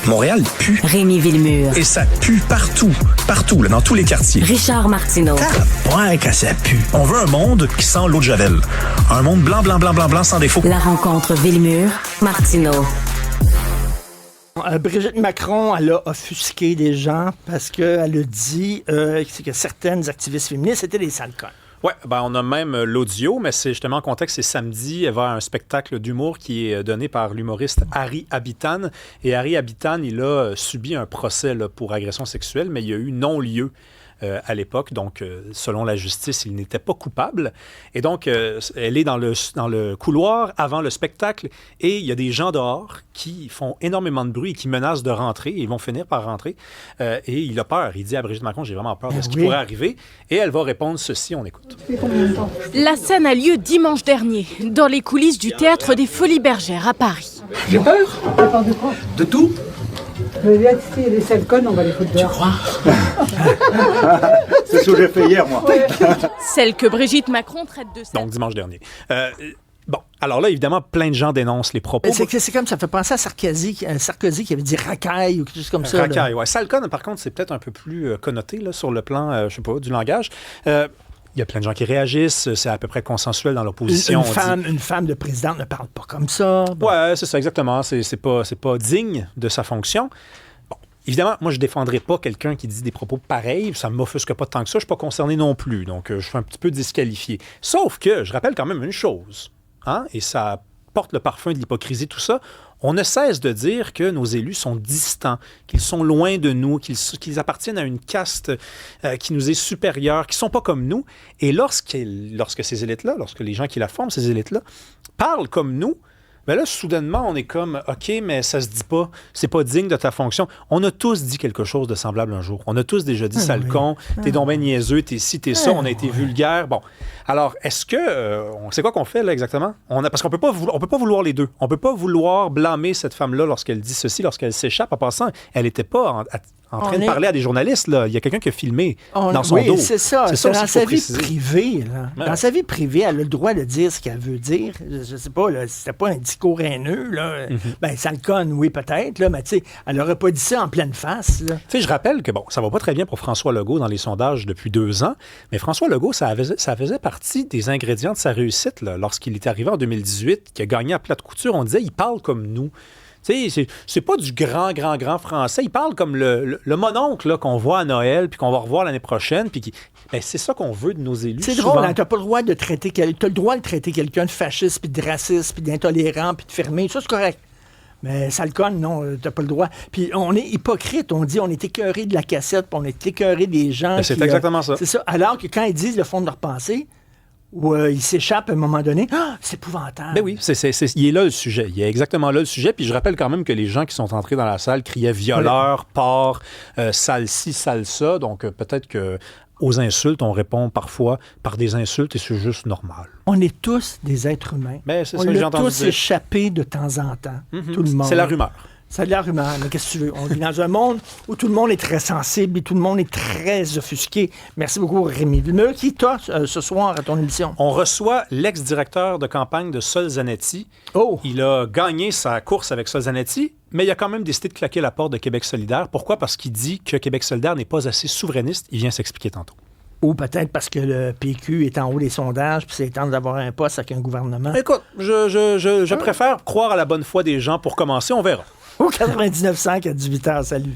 Montréal pue. Rémi Villemure. Et ça pue partout, là, dans tous les quartiers. Richard Martineau. Ouais, que ça pue. On veut un monde qui sent l'eau de Javel. Un monde blanc, sans défaut. La rencontre Villemure-Martineau. Brigitte Macron, elle a offusqué des gens parce qu'elle a dit que certaines activistes féministes étaient des sales connes. Oui, on a même l'audio, mais c'est justement en contexte, c'est samedi, elle va à un spectacle d'humour qui est donné par l'humoriste Harry Habitan. Et Harry Habitan, il a subi un procès là, pour agression sexuelle, mais il y a eu non-lieu à l'époque. Donc, selon la justice, il n'était pas coupable. Et donc, elle est dans le couloir avant le spectacle et il y a des gens dehors qui font énormément de bruit et qui menacent de rentrer. Ils vont finir par rentrer. Et il a peur. Il dit à Brigitte Macron, j'ai vraiment peur de ce qui pourrait arriver. Et elle va répondre ceci, on écoute. La scène a lieu dimanche dernier, dans les coulisses du Théâtre des Folies Bergères à Paris. J'ai peur. T'as peur de quoi? De tout. Mais là, si les sales connes, on va les foutre dehors. Tu crois? C'est ce que j'ai fait hier, moi. Celle que Brigitte Macron traite de ça. Donc, dimanche dernier. Alors là, évidemment, plein de gens dénoncent les propos. C'est comme ça fait penser à Sarkozy qui avait dit racaille ou quelque chose comme ça. Racaille, oui. Sale conne, par contre, c'est peut-être un peu plus connoté là, sur le plan, je sais pas, du langage. Il y a plein de gens qui réagissent, c'est à peu près consensuel dans l'opposition. Une femme de présidente ne parle pas comme ça. Bon. Ouais, c'est ça, exactement. C'est pas digne de sa fonction. Bon, évidemment, moi, je défendrai pas quelqu'un qui dit des propos pareils. Ça ne m'offusque pas tant que ça. Je suis pas concerné non plus. Donc, je suis un petit peu disqualifié. Sauf que, je rappelle quand même une chose, hein, et ça porte le parfum de l'hypocrisie, tout ça. On ne cesse de dire que nos élus sont distants, qu'ils sont loin de nous, qu'ils appartiennent à une caste qui nous est supérieure, qui ne sont pas comme nous. Et lorsque ces élites-là, lorsque les gens qui la forment, ces élites-là, parlent comme nous, bien là, soudainement, on est comme « OK, mais ça se dit pas, c'est pas digne de ta fonction. » On a tous dit quelque chose de semblable un jour. On a tous déjà dit « sale con, t'es donc ben niaiseux, t'es ci, t'es ça, on a été vulgaire. » Bon, alors, est-ce que... c'est quoi qu'on fait, là, exactement? Parce qu'on peut pas vouloir les deux. On peut pas vouloir blâmer cette femme-là lorsqu'elle dit ceci, lorsqu'elle s'échappe. En passant, elle n'était pas en train de parler à des journalistes. Là. Il y a quelqu'un qui a filmé dans son dos. Oui, c'est ça. C'est dans sa vie privée. Ouais. Dans sa vie privée, elle a le droit de dire ce qu'elle veut dire. Je sais pas, là, c'était pas un discours haineux. Là. Ben, ça le conne, oui, peut-être, là, mais tu sais, elle aurait pas dit ça en pleine face. Tu sais, je rappelle que, bon, ça va pas très bien pour François Legault dans les sondages depuis 2 ans, mais François Legault, ça faisait partie des ingrédients de sa réussite. Là, lorsqu'il est arrivé en 2018, qu'il a gagné à plate couture, on disait, il parle comme nous. Tu sais, c'est pas du grand français. Il parle comme le mononcle là, qu'on voit à Noël, puis qu'on va revoir l'année prochaine. Puis c'est ça qu'on veut de nos élus. C'est drôle, hein, t'as pas le droit de traiter t'as le droit de traiter quelqu'un de fasciste, puis de raciste, puis d'intolérant, puis de fermé. Ça, c'est correct. Mais ça le conne, non, t'as pas le droit. Puis on est hypocrite, on dit on est écœuré de la cassette, puis on est écœuré des gens. C'est exactement ça. C'est ça. Alors que quand ils disent le fond de leur pensée, où ils s'échappent à un moment donné. Ah, c'est épouvantable. Ben oui, il est là le sujet. Il est exactement là le sujet. Puis je rappelle quand même que les gens qui sont entrés dans la salle criaient violeur, porc, sale ci, sale ça. Donc peut-être que aux insultes, on répond parfois par des insultes et c'est juste normal. On est tous des êtres humains. Ben, c'est on ça que j'ai l'a entendu tous dire. échappé de temps en temps. Tout le monde. C'est la rumeur. C'est de la rumeur, mais qu'est-ce que tu veux? On vit dans un monde où tout le monde est très sensible et tout le monde est très offusqué. Merci beaucoup, Rémi Villemure. Qui toi, ce soir, à ton émission? On reçoit l'ex-directeur de campagne de Sol Zanetti. Oh! Il a gagné sa course avec Sol Zanetti, mais il a quand même décidé de claquer la porte de Québec solidaire. Pourquoi? Parce qu'il dit que Québec solidaire n'est pas assez souverainiste. Il vient s'expliquer tantôt. Ou peut-être parce que le PQ est en haut des sondages puis c'est temps d'avoir un poste avec un gouvernement. Écoute, je préfère croire à la bonne foi des gens pour commencer. On verra. Au 99.5 à 18h. Salut.